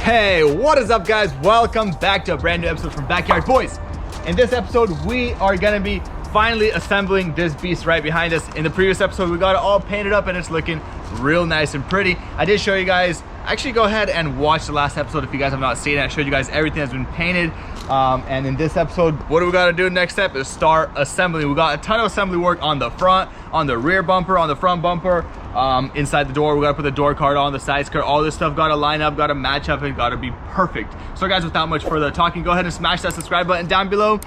Hey, what is up guys? Welcome back to a brand new episode from Backyard Boys. In this episode, we are gonna be finally assembling this beast right behind us. In the previous episode, we got it all painted up and it's looking real nice and pretty. I did show you guys, actually go ahead and watch the last episode if you guys have not seen it. I showed you guys everything that's been painted. And in this episode, what do we gotta do next step is start assembling. We got a ton of assembly work on the front, on the rear bumper, on the front bumper, inside the door. We gotta put the door card on, the side skirt, all this stuff gotta line up, gotta match up, and gotta be perfect. So guys, without much further talking, go ahead and smash that subscribe button down below,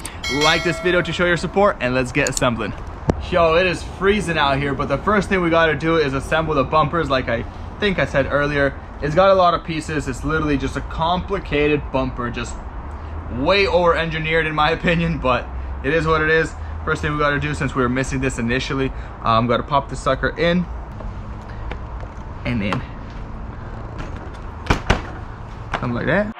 like this video to show your support, and let's get assembling. Yo, it is freezing out here, but the first thing we gotta do is assemble the bumpers. Like I think I said earlier, it's got a lot of pieces. It's literally just a complicated bumper, just way over engineered in my opinion, but it is what it is. First thing we got to do, since we were missing this initially, got to pop the sucker in and then something like that.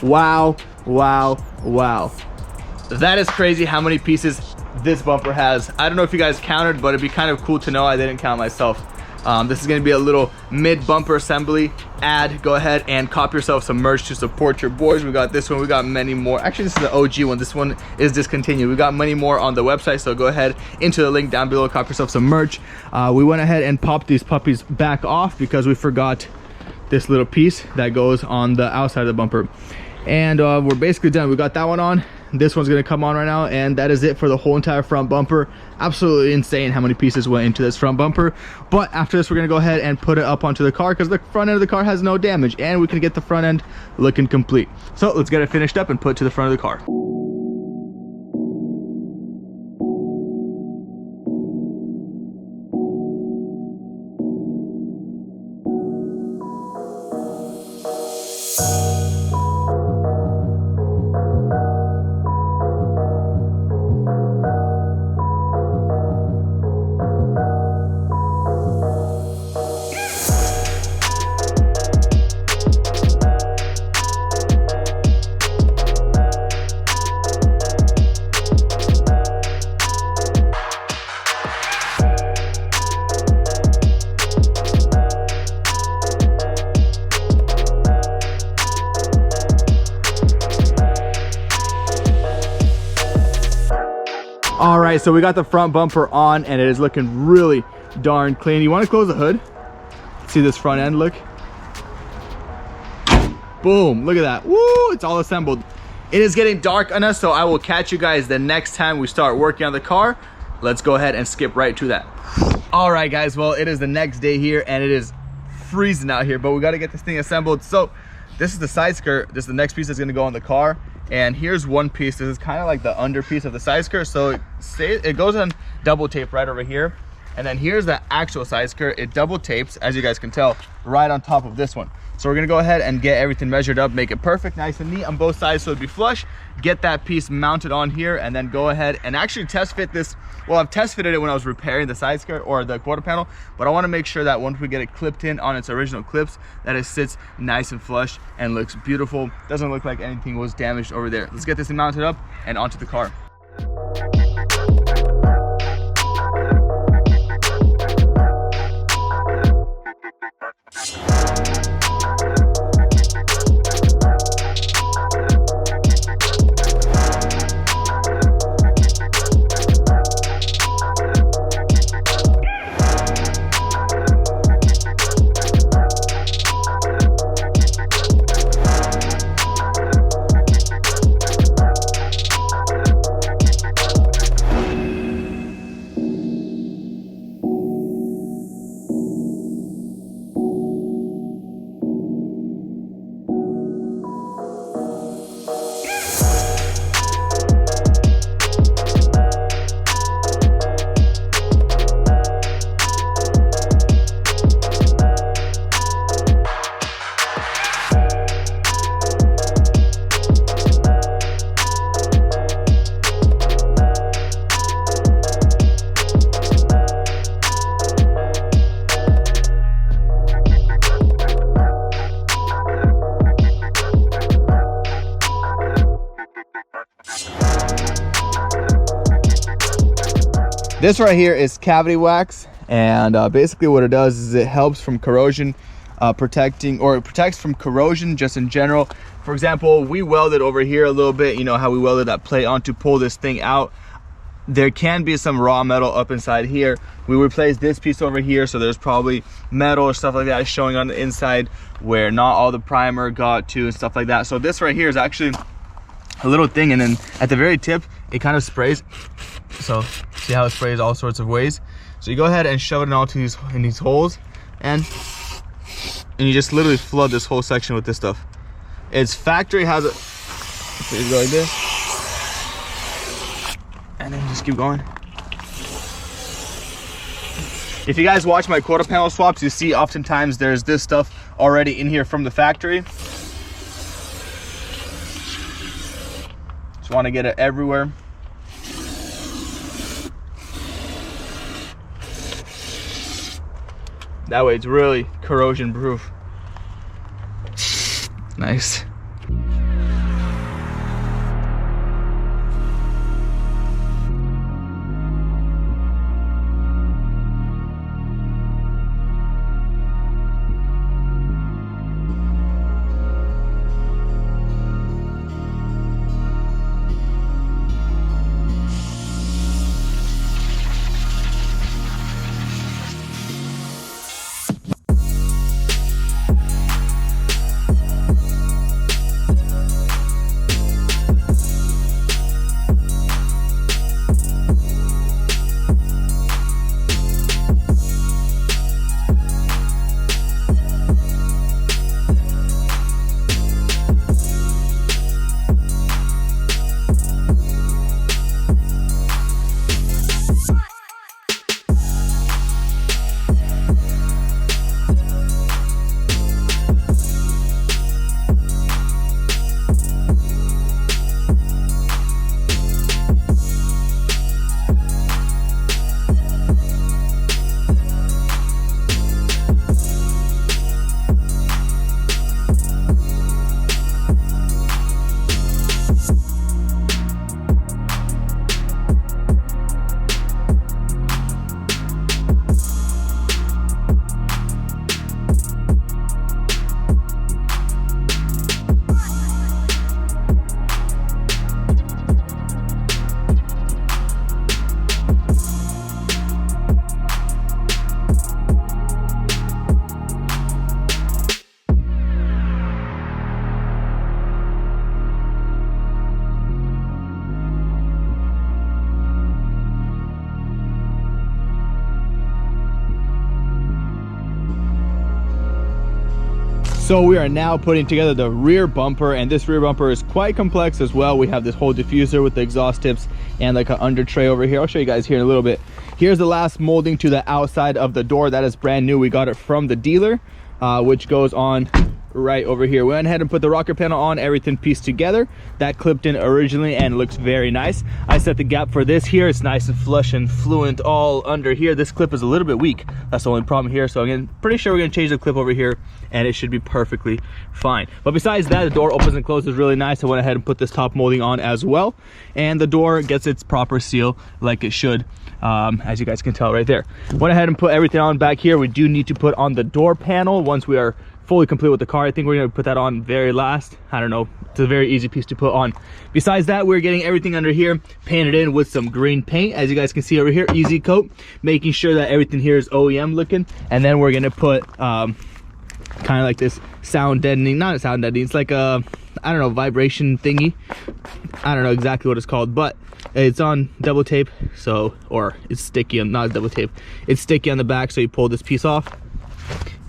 Wow. That is crazy how many pieces this bumper has. I don't know if you guys counted, but it'd be kind of cool to know. I didn't count myself. This is going to be a little mid bumper assembly ad. Go ahead and cop yourself some merch to support your boys. We got this one, we got many more. Actually, this is the OG one. This one is discontinued. We got many more on the website, so go ahead into the link down below, cop yourself some merch. We went ahead and popped these puppies back off because we forgot this little piece that goes on the outside of the bumper. And we're basically done. We got that one on. This one's gonna come on right now, and that is it for the whole entire front bumper. Absolutely insane how many pieces went into this front bumper. But after this, we're gonna go ahead and put it up onto the car because the front end of the car has no damage, and we can get the front end looking complete. So let's get it finished up and put it to the front of the car. All right, so we got the front bumper on and it is looking really darn clean. You want to close the hood? See this front end, look. Boom, look at that. Woo, it's all assembled. It is getting dark on us, so I will catch you guys the next time we start working on the car. Let's go ahead and skip right to that. All right, guys, well, it is the next day here and it is freezing out here, but we got to get this thing assembled. So this is the side skirt. This is the next piece that's going to go on the car. And here's one piece. This is kind of like the under piece of the side skirt. So it goes on double tape right over here. And then here's the actual side skirt. It double tapes, as you guys can tell, right on top of this one. So we're gonna go ahead and get everything measured up, make it perfect, nice and neat on both sides so it'd be flush. Get that piece mounted on here, and then go ahead and actually test fit this. Well, I've test fitted it when I was repairing the side skirt or the quarter panel, but I wanna make sure that once we get it clipped in on its original clips, that it sits nice and flush and looks beautiful. Doesn't look like anything was damaged over there. Let's get this thing mounted up and onto the car. This right here is cavity wax, and basically what it does is it helps from corrosion, it protects from corrosion just in general. For example, we welded over here a little bit, you know how we welded that plate on to pull this thing out. There can be some raw metal up inside here. We replaced this piece over here, so there's probably metal or stuff like that showing on the inside where not all the primer got to and stuff like that. So this right here is actually a little thing, and then at the very tip it kind of sprays. So see how it sprays all sorts of ways. So you go ahead and shove it in all these holes, and you just literally flood this whole section with this stuff. Its factory has a, so you go like this, and then just keep going. If you guys watch my quarter panel swaps, you see oftentimes there's this stuff already in here from the factory. Just want to get it everywhere. That way it's really corrosion proof. Nice. So we are now putting together the rear bumper, and this rear bumper is quite complex as well. We have this whole diffuser with the exhaust tips and like an under tray over here. I'll show you guys here in a little bit. Here's the last molding to the outside of the door. That is brand new. We got it from the dealer, which goes on right over here. We went ahead and put the rocker panel on, everything pieced together. That clipped in originally and looks very nice. I set the gap for this here. It's nice and flush and fluent all under here. This clip is a little bit weak. That's the only problem here. So again, pretty sure we're gonna change the clip over here and it should be perfectly fine. But besides that, the door opens and closes really nice. I went ahead and put this top molding on as well. And the door gets its proper seal like it should, as you guys can tell right there. Went ahead and put everything on back here. We do need to put on the door panel once we are fully complete with the car. I think we're gonna put that on very last. I don't know, it's a very easy piece to put on. Besides that, we're getting everything under here painted in with some green paint, as you guys can see over here, easy coat, making sure that everything here is OEM looking. And then we're gonna put kind of like this sound deadening, not a sound deadening, it's like a, I don't know, vibration thingy. I don't know exactly what it's called, but it's on double tape, so, or it's sticky on, not double tape, it's sticky on the back, so you pull this piece off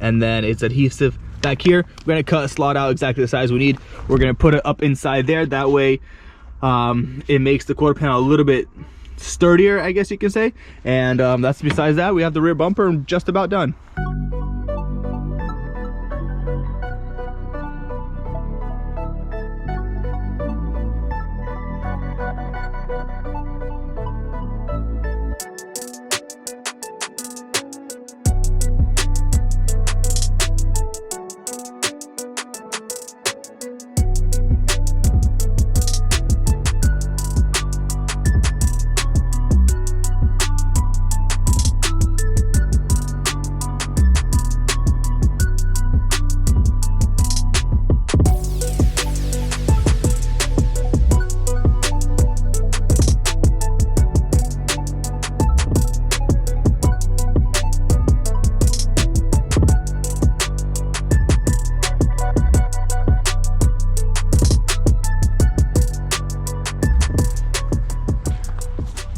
and then it's adhesive back here. We're gonna cut a slot out exactly the size we need. We're gonna put it up inside there. That way it makes the quarter panel a little bit sturdier, I guess you can say. And that's besides that. We have the rear bumper just about done.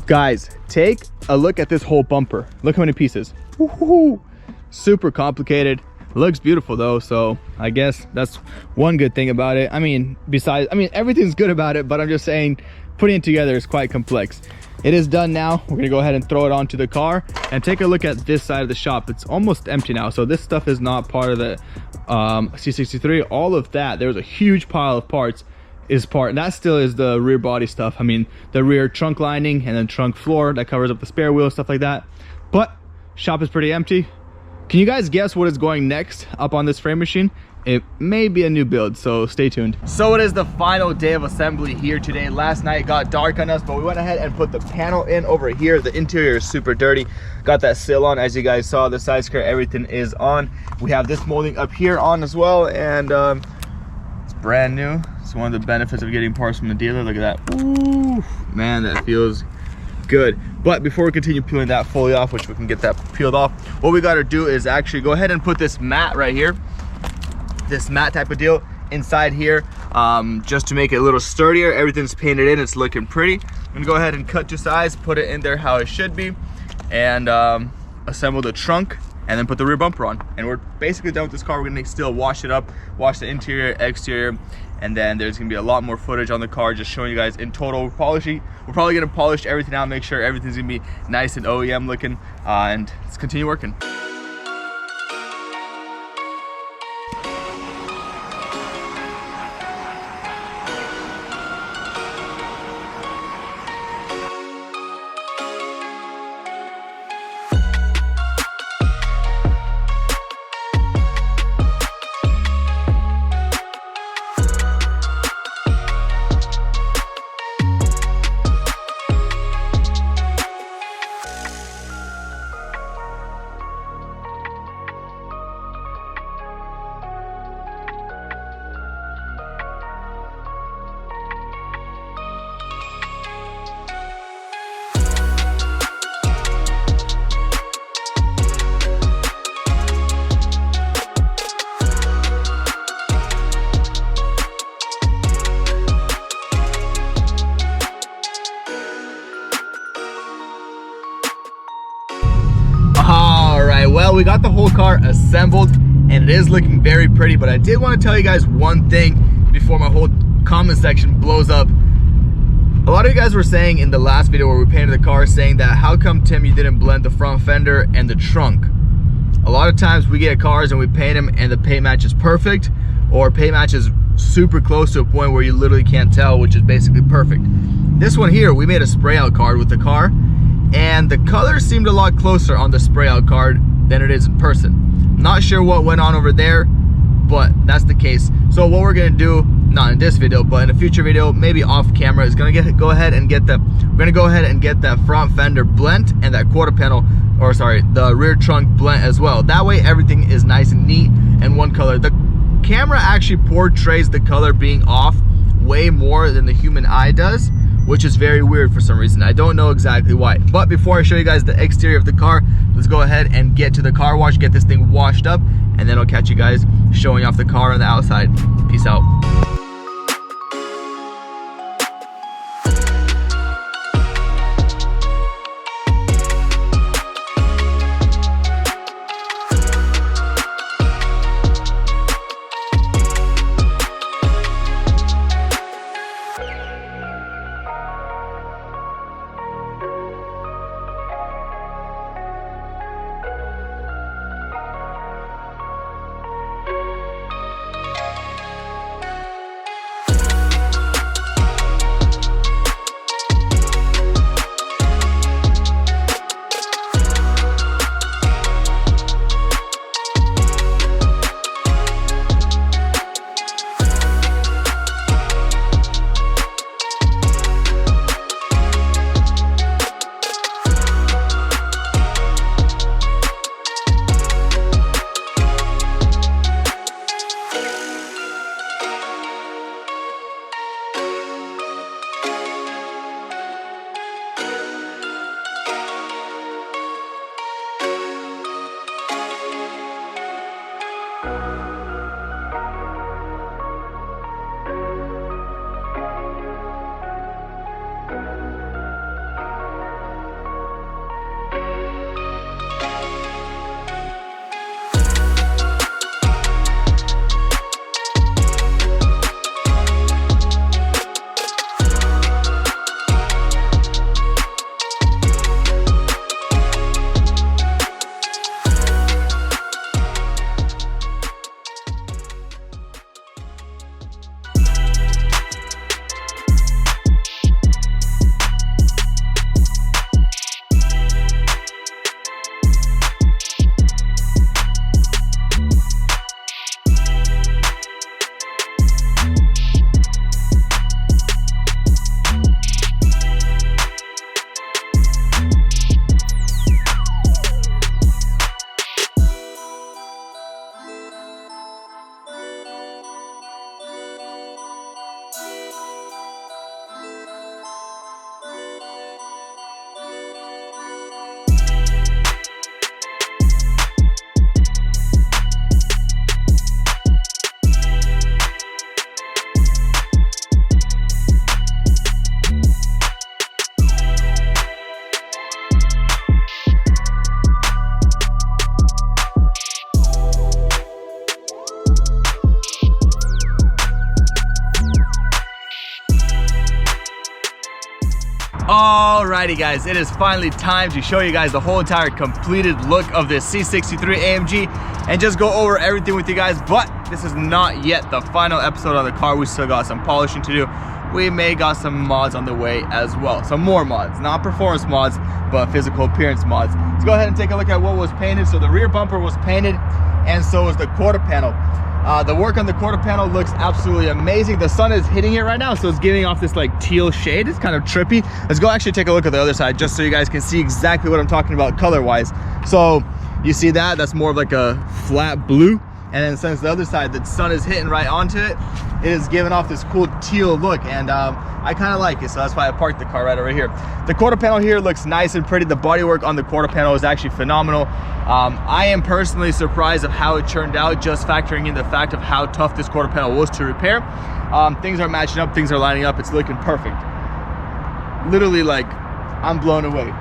Guys, take a look at this whole bumper. Look how many pieces. Woo-hoo-hoo. Super complicated. Looks beautiful though, so I guess that's one good thing about it. I mean, besides, I mean, everything's good about it, but I'm just saying putting it together is quite complex. It is done now. We're gonna go ahead and throw it onto the car and take a look at this side of the shop. It's almost empty now, so this stuff is not part of the C63. All of that, there's a huge pile of parts is part, and that still is the rear body stuff. I mean, the rear trunk lining and then trunk floor that covers up the spare wheel, stuff like that. But shop is pretty empty. Can you guys guess what is going next up on this frame machine? It may be a new build, so stay tuned. So it is the final day of assembly here today. Last night got dark on us, but we went ahead and put the panel in over here. The interior is super dirty. Got that sill on, as you guys saw. The side skirt, everything is on. We have this molding up here on as well, and it's brand new. It's one of the benefits of getting parts from the dealer. Look at that. Ooh, man, that feels good. But before we continue peeling that fully off, which we can get that peeled off, what we got to do is actually go ahead and put this mat right here, this mat type of deal inside here, just to make it a little sturdier. Everything's painted in, it's looking pretty. I'm gonna go ahead and cut to size, put it in there how it should be, and assemble the trunk, and then put the rear bumper on. And we're basically done with this car. We're gonna still wash it up, wash the interior, exterior, and then there's gonna be a lot more footage on the car, just showing you guys in total polishing. We're probably gonna polish everything out, make sure everything's gonna be nice and OEM looking, and let's continue working. Well, we got the whole car assembled. and it is looking very pretty. But I did want to tell you guys one thing before my whole comment section blows up. A lot of you guys were saying in the last video where we painted the car, saying that how come, Tim, you didn't blend the front fender and the trunk? A lot of times we get cars and we paint them and the paint match is perfect, or paint match is super close to a point where you literally can't tell, which is basically perfect. This one here, we made a spray out card with the car, and the color seemed a lot closer on the spray out card than it is in person. Not sure what went on over there, but that's the case. So what we're gonna do, not in this video, but in a future video, maybe off camera, is gonna go ahead and get that front fender blent and that quarter panel, or sorry, the rear trunk blent as well. That way everything is nice and neat and one color. The camera actually portrays the color being off way more than the human eye does, which is very weird for some reason. I don't know exactly why. But before I show you guys the exterior of the car, let's go ahead and get to the car wash, get this thing washed up, and then I'll catch you guys showing off the car on the outside. Peace out. Alrighty guys, it is finally time to show you guys the whole entire completed look of this C63 AMG and just go over everything with you guys. But this is not yet the final episode on the car. We still got some polishing to do. We may got some mods on the way as well. Some more mods, not performance mods, but physical appearance mods. Let's go ahead and take a look at what was painted. So the rear bumper was painted, and so was the quarter panel. The work on the quarter panel looks absolutely amazing. The sun is hitting it right now, so it's giving off this like teal shade. It's kind of trippy. Let's go actually take a look at the other side just so you guys can see exactly what I'm talking about color wise. So you see that? That's more of like a flat blue. And then since the other side, the sun is hitting right onto it, it is giving off this cool teal look, and I kind of like it, so that's why I parked the car right over here. The quarter panel here looks nice and pretty. The bodywork on the quarter panel is actually phenomenal. I am personally surprised of how it turned out, just factoring in the fact of how tough this quarter panel was to repair. Things are matching up, things are lining up, it's looking perfect. Literally, like, I'm blown away.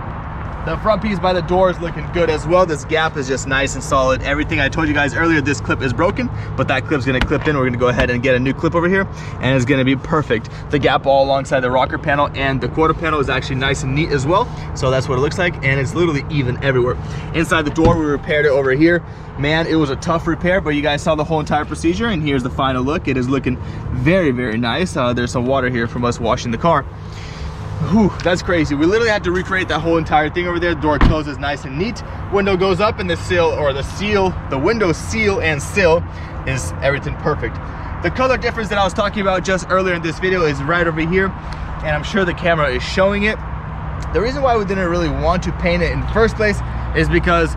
The front piece by the door is looking good as well. This gap is just nice and solid. Everything I told you guys earlier, this clip is broken, but that clip's gonna clip in. We're gonna go ahead and get a new clip over here, and it's gonna be perfect. The gap all alongside the rocker panel and the quarter panel is actually nice and neat as well. So that's what it looks like, and it's literally even everywhere. Inside the door, we repaired it over here. Man, it was a tough repair, but you guys saw the whole entire procedure, and here's the final look. It is looking very, very nice. There's some water here from us washing the car. Whew, that's crazy. We literally had to recreate that whole entire thing over there. The door closes nice and neat. Window goes up, and the sill, or the window seal and sill is everything perfect. The color difference that I was talking about just earlier in this video is right over here, and I'm sure the camera is showing it. The reason why we didn't really want to paint it in the first place is because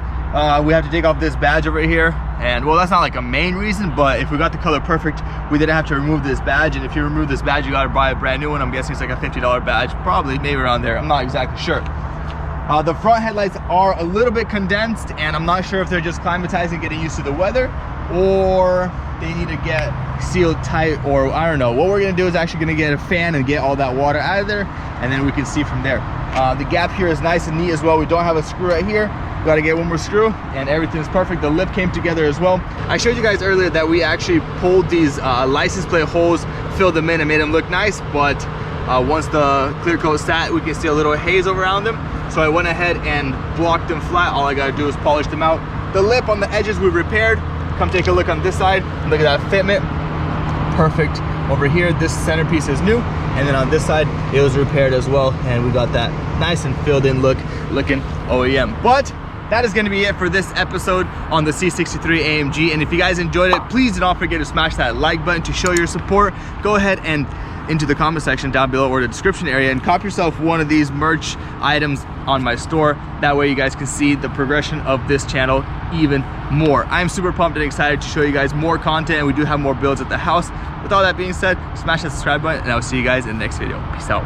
we have to take off this badge over here, and well, that's not like a main reason, but if we got the color perfect, we didn't have to remove this badge. And if you remove this badge, you got to buy a brand new one. I'm guessing it's like a $50 badge, probably, maybe around there. I'm not exactly sure. The front headlights are a little bit condensed, and I'm not sure if they're just climatizing, getting used to the weather, or they need to get sealed tight, or I don't know. What we're gonna do is actually gonna get a fan and get all that water out of there, and then we can see from there. The gap here is nice and neat as well. We don't have a screw right here. Got to get one more screw, and everything's perfect. The lip came together as well. I showed you guys earlier that we actually pulled these license plate holes, filled them in, and made them look nice, but once the clear coat sat, we can see a little haze around them. So I went ahead and blocked them flat. All I gotta do is polish them out. The lip on the edges we repaired. Come take a look on this side. Look at that fitment. Perfect. Over here, this centerpiece is new, and then on this side it was repaired as well, and we got that nice and filled in look, looking OEM. But that is going to be it for this episode on the C63 AMG. And if you guys enjoyed it, please do not forget to smash that like button to show your support. Go ahead and into the comment section down below or the description area and cop yourself one of these merch items on my store. That way you guys can see the progression of this channel even more. I'm super pumped and excited to show you guys more content, and we do have more builds at the house. With all that being said, smash that subscribe button, and I'll see you guys in the next video. Peace out.